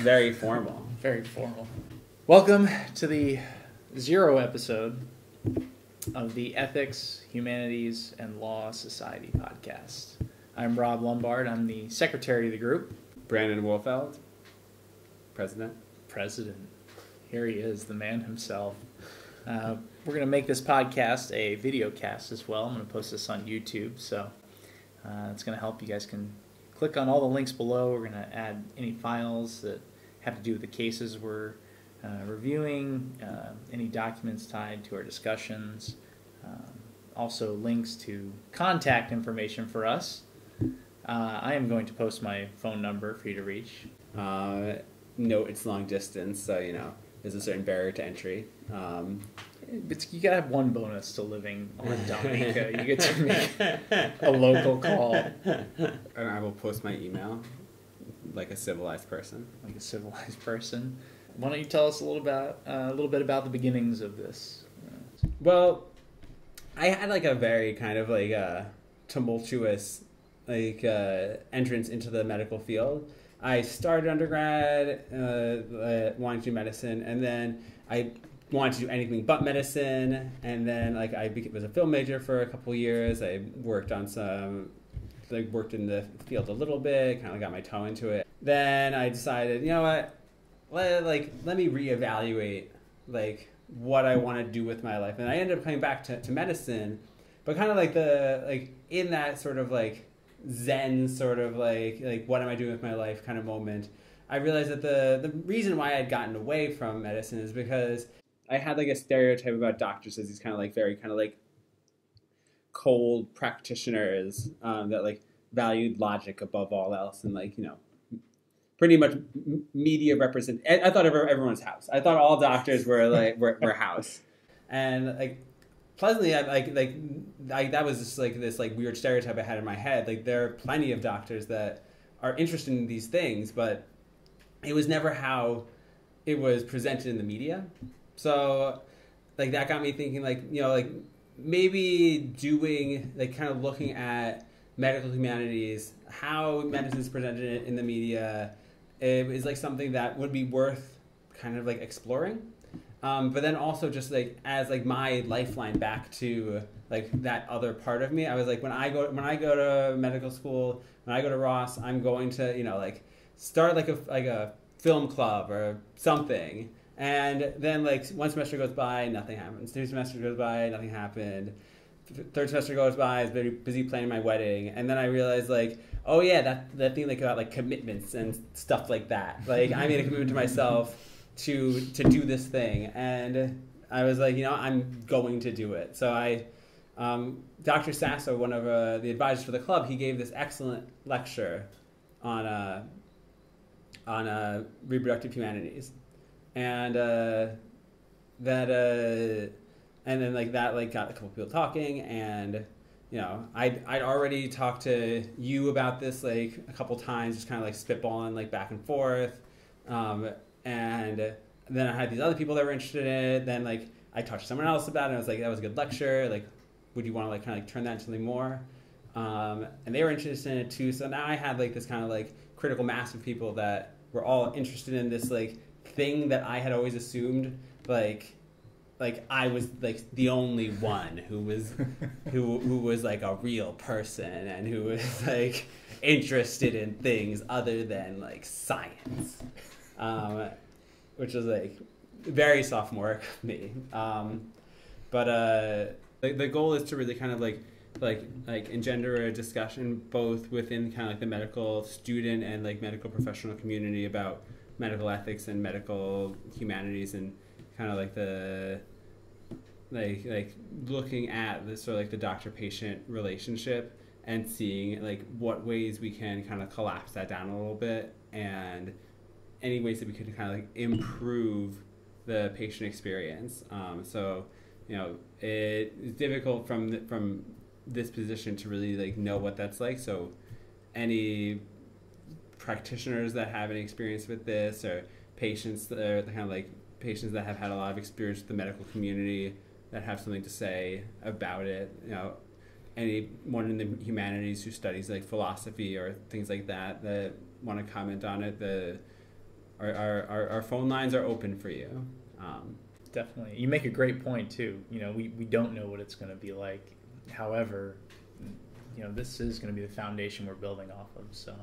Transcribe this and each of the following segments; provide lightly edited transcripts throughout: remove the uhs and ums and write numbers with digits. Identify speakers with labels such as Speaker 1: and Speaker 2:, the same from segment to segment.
Speaker 1: Very formal.
Speaker 2: Very formal. Welcome to the 0 episode of the Ethics, Humanities, and Law Society podcast. I'm Rob Lombard. I'm the secretary of the group.
Speaker 1: Brandon Wolfeld, president.
Speaker 2: Here he is, the man himself. We're going to make this podcast a video cast as well. I'm going to post this on YouTube, so it's going to help. You guys can click on all the links below. We're going to add any files that have to do with the cases we're reviewing, any documents tied to our discussions, also links to contact information for us. I am going to post my phone number for you to reach.
Speaker 1: No, it's long distance, so, there's a certain barrier to entry.
Speaker 2: But you gotta have one bonus to living on Dominica. You get to make a local call.
Speaker 1: And I will post my email like a civilized person. Why
Speaker 2: don't you tell us a little bit about the beginnings of this?
Speaker 1: Well, I had a very kind of tumultuous entrance into the medical field. I started undergrad wanting to do medicine, and then I wanted to do anything but medicine, and then I was a film major for a couple years. I worked on worked in the field a little bit, kind of got my toe into it. Then I decided, let me reevaluate what I want to do with my life, and I ended up coming back to medicine, but kind of in that sort of Zen sort of what am I doing with my life kind of moment. I realized that the reason why I'd gotten away from medicine is because I had a stereotype about doctors as these kind of very kind of cold practitioners that valued logic above all else, and pretty much media represent. I thought everyone's house. I thought all doctors were were house, and pleasantly, that was just this weird stereotype I had in my head. There are plenty of doctors that are interested in these things, but it was never how it was presented in the media. So, that got me thinking, maybe doing, kind of looking at medical humanities, how medicine is presented in the media, is, something that would be worth kind of, exploring. But then also just, as, my lifeline back to, that other part of me, I was when I go to medical school, when I go to Ross, I'm going to, start, a film club or something. And then, one semester goes by, nothing happens. 2 semesters goes by, nothing happened. 3rd semester goes by, I was very busy planning my wedding. And then I realized, oh, yeah, that thing, about, commitments and stuff like that. I made a commitment to myself to do this thing. And I was I'm going to do it. So Dr. Sasso, one of the advisors for the club, he gave this excellent lecture on reproductive humanities. And that got a couple people talking, and I'd already talked to you about this a couple times, just kind of spitballing back and forth, and then I had these other people that were interested in it. Then I talked to someone else about it, and I was that was a good lecture, would you want to kind of turn that into something more? And they were interested in it too. So now I had this kind of critical mass of people that were all interested in this thing that I had always assumed I was the only one who was who was a real person and who was interested in things other than science, which was very sophomoric of me. But the goal is to really kind of engender a discussion both within kind of the medical student and medical professional community about medical ethics and medical humanities, and kind of the looking at the sort of the doctor-patient relationship and seeing what ways we can kind of collapse that down a little bit, and any ways that we could kind of improve the patient experience. So it's difficult from this position to really know what that's like. So any practitioners that have any experience with this, or patients that are kind of patients that have had a lot of experience with the medical community that have something to say about it, anyone in the humanities who studies philosophy or things like that want to comment on it, our phone lines are open for you.
Speaker 2: Definitely. You make a great point too. We don't know what it's going to be like. However, this is going to be the foundation we're building off of. So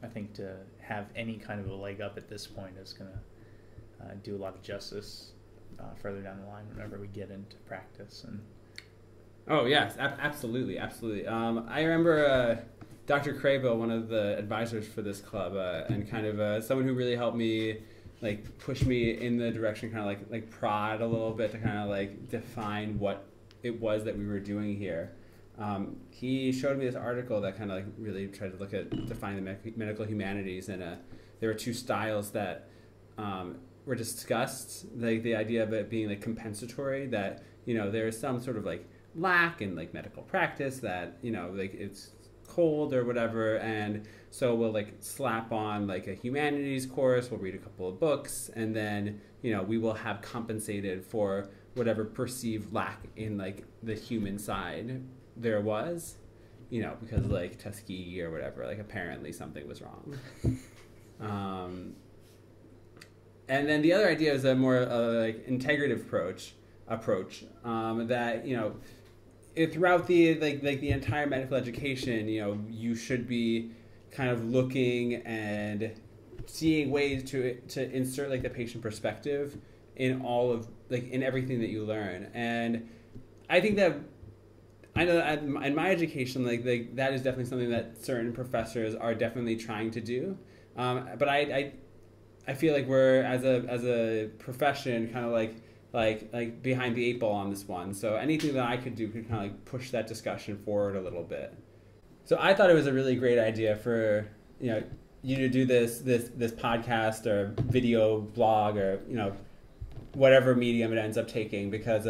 Speaker 2: I think to have any kind of a leg up at this point is going to do a lot of justice further down the line whenever we get into practice. And
Speaker 1: oh yes, absolutely. I remember Dr. Craybill, one of the advisors for this club, and kind of someone who really helped me, like, push me in the direction, kind of like prod a little bit to kind of like define what it was that we were doing here. He showed me this article that kind of like really tried to define the medical humanities, and there were two styles that were discussed, like the idea of it being like compensatory, that there is some sort of like lack in like medical practice, that like it's cold or whatever, and so we'll like slap on like a humanities course, we'll read a couple of books, and then we will have compensated for whatever perceived lack in like the human side there was, because like Tuskegee or whatever, like apparently something was wrong. And then the other idea is a more like integrative approach that throughout the the entire medical education, you should be kind of looking and seeing ways to insert like the patient perspective in all of in everything that you learn. And I think that I know that in my education, that is definitely something that certain professors are definitely trying to do. But I feel like we're as a profession kind of like behind the eight ball on this one. So anything that I could do could kind of like push that discussion forward a little bit. So I thought it was a really great idea for you to do this podcast or video blog or whatever medium it ends up taking, because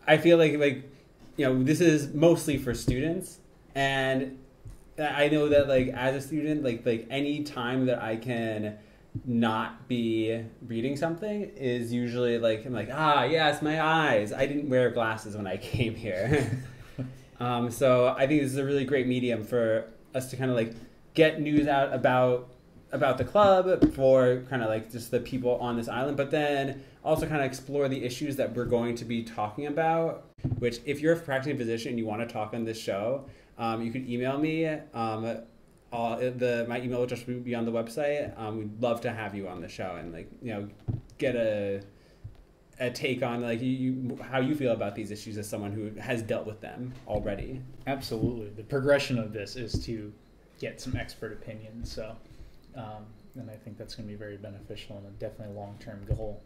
Speaker 1: I feel like this is mostly for students, and I know that like as a student, like any time that I can not be reading something is usually like I'm like, yes, my eyes, I didn't wear glasses when I came here. So I think this is a really great medium for us to kind of like get news out about the club, for kind of like just the people on this island, but then also kind of explore the issues that we're going to be talking about, which if you're a practicing physician and you want to talk on this show, you can email me. My email address will be on the website. We'd love to have you on the show and get a take on how you feel about these issues as someone who has dealt with them already.
Speaker 2: Absolutely. The progression of this is to get some expert opinion. So, and I think that's going to be very beneficial and definitely a long-term goal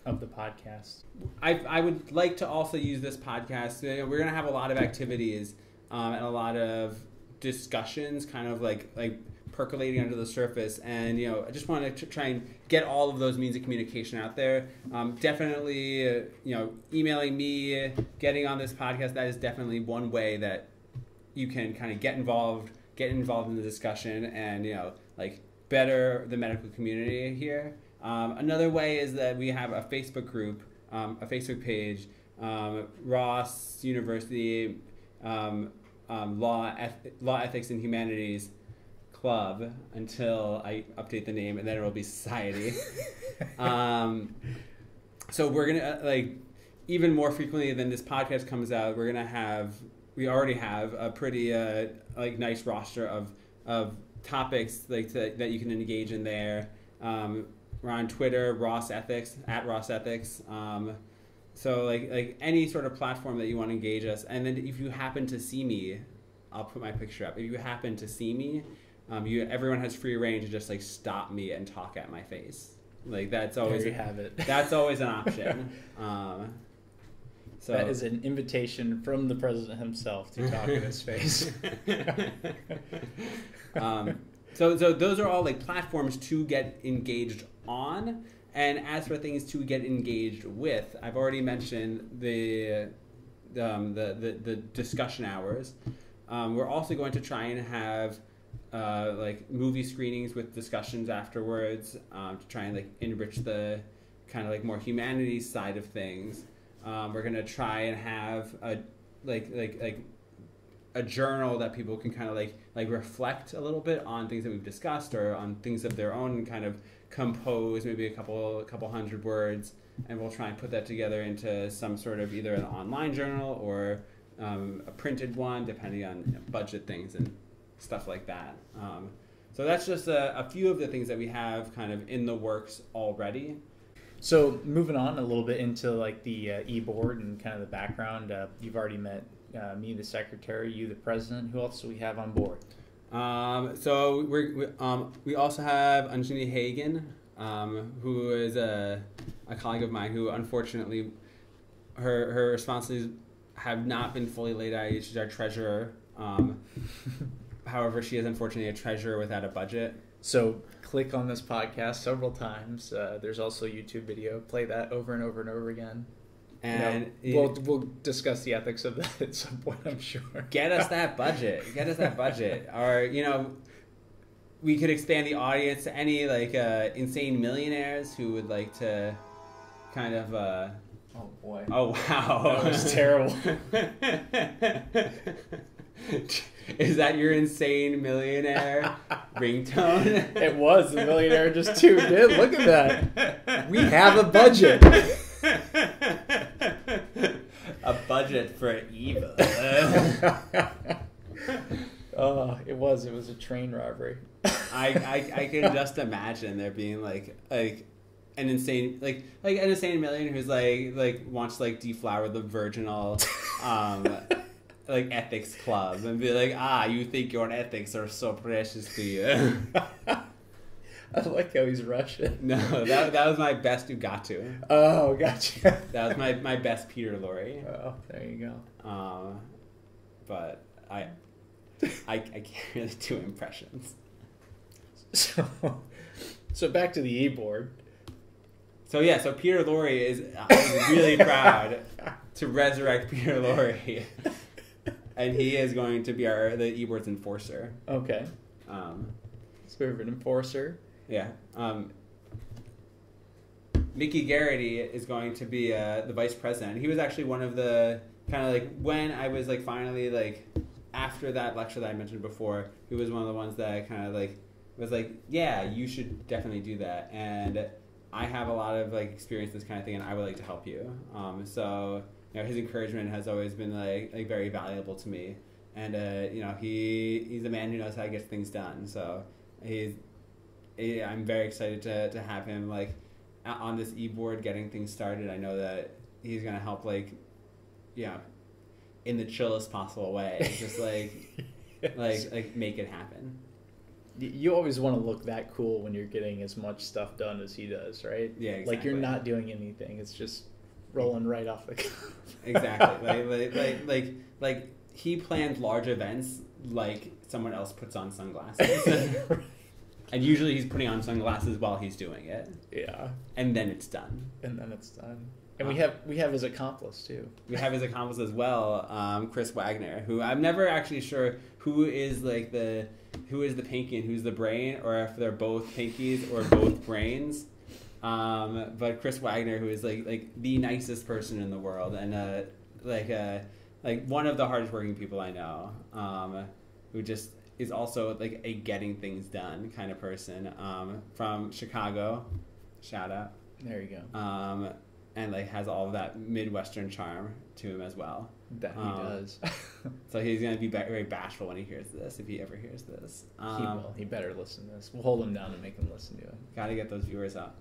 Speaker 2: of the podcast.
Speaker 1: I would like to also use this podcast. We're going to have a lot of activities and a lot of discussions kind of like percolating under the surface, and I just want to try and get all of those means of communication out there. Definitely emailing me, getting on this podcast, that is definitely one way that you can kind of get involved in the discussion and better the medical community here. Another way is that we have a Facebook group, a Facebook page, Ross University Law, Ethics, and Humanities Club, until I update the name, and then it will be Society. So we're gonna even more frequently than this podcast comes out, we already have a pretty nice roster of topics that you can engage in there. We're on Twitter, Ross Ethics, at Ross Ethics. So any sort of platform that you want to engage us. And then if you happen to see me, I'll put my picture up. If you happen to see me, everyone has free reign to just stop me and talk at my face. That's always
Speaker 2: there you have it.
Speaker 1: That's always an option. So
Speaker 2: that is an invitation from the president himself to talk in his face.
Speaker 1: So those are all platforms to get engaged on. And as for things to get engaged with, I've already mentioned the discussion hours. We're also going to try and have movie screenings with discussions afterwards to try and enrich the kind of more humanities side of things. We're going to try and have a journal that people can kind of like reflect a little bit on things that we've discussed or on things of their own, and kind of compose maybe a couple hundred words, and we'll try and put that together into some sort of either an online journal or a printed one, depending on budget things and stuff like that. So that's just a few of the things that we have kind of in the works already.
Speaker 2: So moving on a little bit into like the e-board and kind of the background, you've already met me, the secretary, you, the president. Who else do we have on board?
Speaker 1: So we also have Anjani Hagen, who is a colleague of mine who unfortunately her responsibilities have not been fully laid out. She's our treasurer. However, she is unfortunately a treasurer without a budget.
Speaker 2: So click on this podcast several times. There's also a YouTube video. Play that over and over and over again.
Speaker 1: And
Speaker 2: we'll discuss the ethics of that at some point, I'm sure.
Speaker 1: Get us that budget. Or, we could expand the audience to any insane millionaires who would like to kind of
Speaker 2: oh boy.
Speaker 1: Oh wow.
Speaker 2: That was terrible.
Speaker 1: Is that your insane millionaire ringtone?
Speaker 2: It was. The millionaire just tuned in. Look at that. We have a budget.
Speaker 1: A budget for evil.
Speaker 2: Oh, it was a train robbery.
Speaker 1: I can just imagine there being like an insane millionaire who's like wants to deflower the virginal ethics club and be like, you think your ethics are so precious to you.
Speaker 2: I like how he's Russian.
Speaker 1: No, that was my best Ugatu.
Speaker 2: Oh, gotcha.
Speaker 1: That was my best Peter Lorre.
Speaker 2: Oh, there you go.
Speaker 1: But I can't really do impressions.
Speaker 2: So back to the e-board.
Speaker 1: So Peter Lorre is really proud to resurrect Peter Lorre. And he is going to be the e-board's enforcer.
Speaker 2: Okay. So we have an enforcer.
Speaker 1: Yeah. Mickey Garrity is going to be the vice president. He was actually one of the kind of when I was finally after that lecture that I mentioned before, he was one of the ones that kind of was yeah, you should definitely do that. And I have a lot of experience in this kind of thing, and I would like to help you. So his encouragement has always been very valuable to me. And he's a man who knows how to get things done. So I'm very excited to have him on this e-board getting things started. I know that he's gonna help in the chillest possible way, just
Speaker 2: Yes.
Speaker 1: make it happen.
Speaker 2: You always want to look that cool when you're getting as much stuff done as he does, right?
Speaker 1: Yeah, exactly.
Speaker 2: You're not doing anything; it's just rolling right off the cuff.
Speaker 1: Exactly. He plans large events like someone else puts on sunglasses. And usually he's putting on sunglasses while he's doing it.
Speaker 2: Yeah.
Speaker 1: And then it's done.
Speaker 2: And we have his accomplice too.
Speaker 1: We have his accomplice as well, Chris Wagner, who I'm never actually sure who is the pinky and who's the brain, or if they're both pinkies or both brains. But Chris Wagner, who is the nicest person in the world, and one of the hardest working people I know, who just is also a getting things done kind of person, from Chicago. Shout out.
Speaker 2: There you go.
Speaker 1: And has all of that Midwestern charm to him as well.
Speaker 2: That he does.
Speaker 1: So he's going to be very bashful when he hears this, if he ever hears this.
Speaker 2: He will. He better listen to this. We'll hold him down and make him listen to it.
Speaker 1: Got to get those viewers up.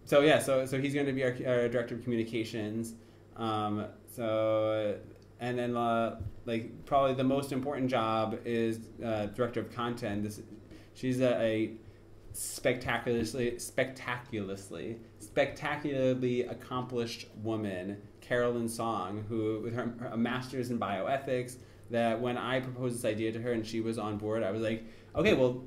Speaker 1: So he's going to be our director of communications. And then probably the most important job is director of content. She's a spectacularly accomplished woman, Carolyn Song, who with a master's in bioethics, that when I proposed this idea to her and she was on board, I was like, okay, well,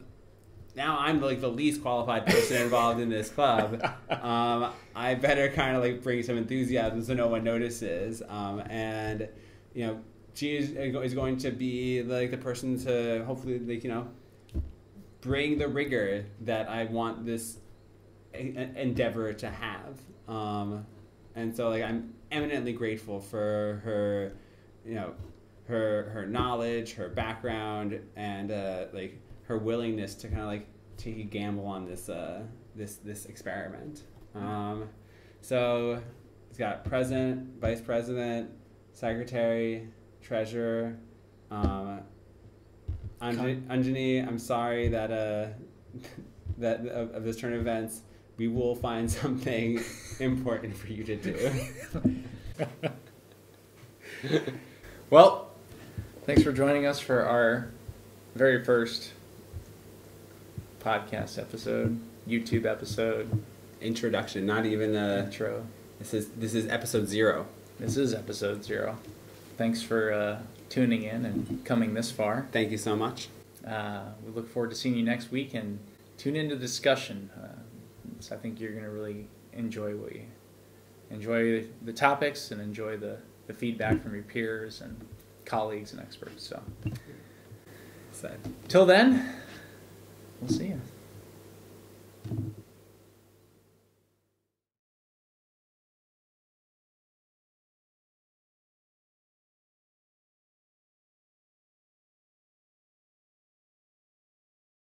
Speaker 1: now I'm the least qualified person involved in this club. I better kind of bring some enthusiasm so no one notices. And she is going to be the person to hopefully bring the rigor that I want this endeavor to have. And so like I'm eminently grateful for her, her knowledge, her background, and like her willingness to kind of like take a gamble on this this experiment. So it's got president, vice president, secretary, treasurer. Anjani, I'm sorry that that of this turn of events, we will find something important for you to do.
Speaker 2: Well, thanks for joining us for our very first podcast episode, YouTube episode.
Speaker 1: Introduction, not even
Speaker 2: intro.
Speaker 1: This is episode 0.
Speaker 2: This is episode 0. Thanks for tuning in and coming this far.
Speaker 1: Thank you so much.
Speaker 2: We look forward to seeing you next week, and tune into the discussion. So I think you're going to really enjoy the topics and enjoy the feedback from your peers and colleagues and experts. So, till then, we'll see you.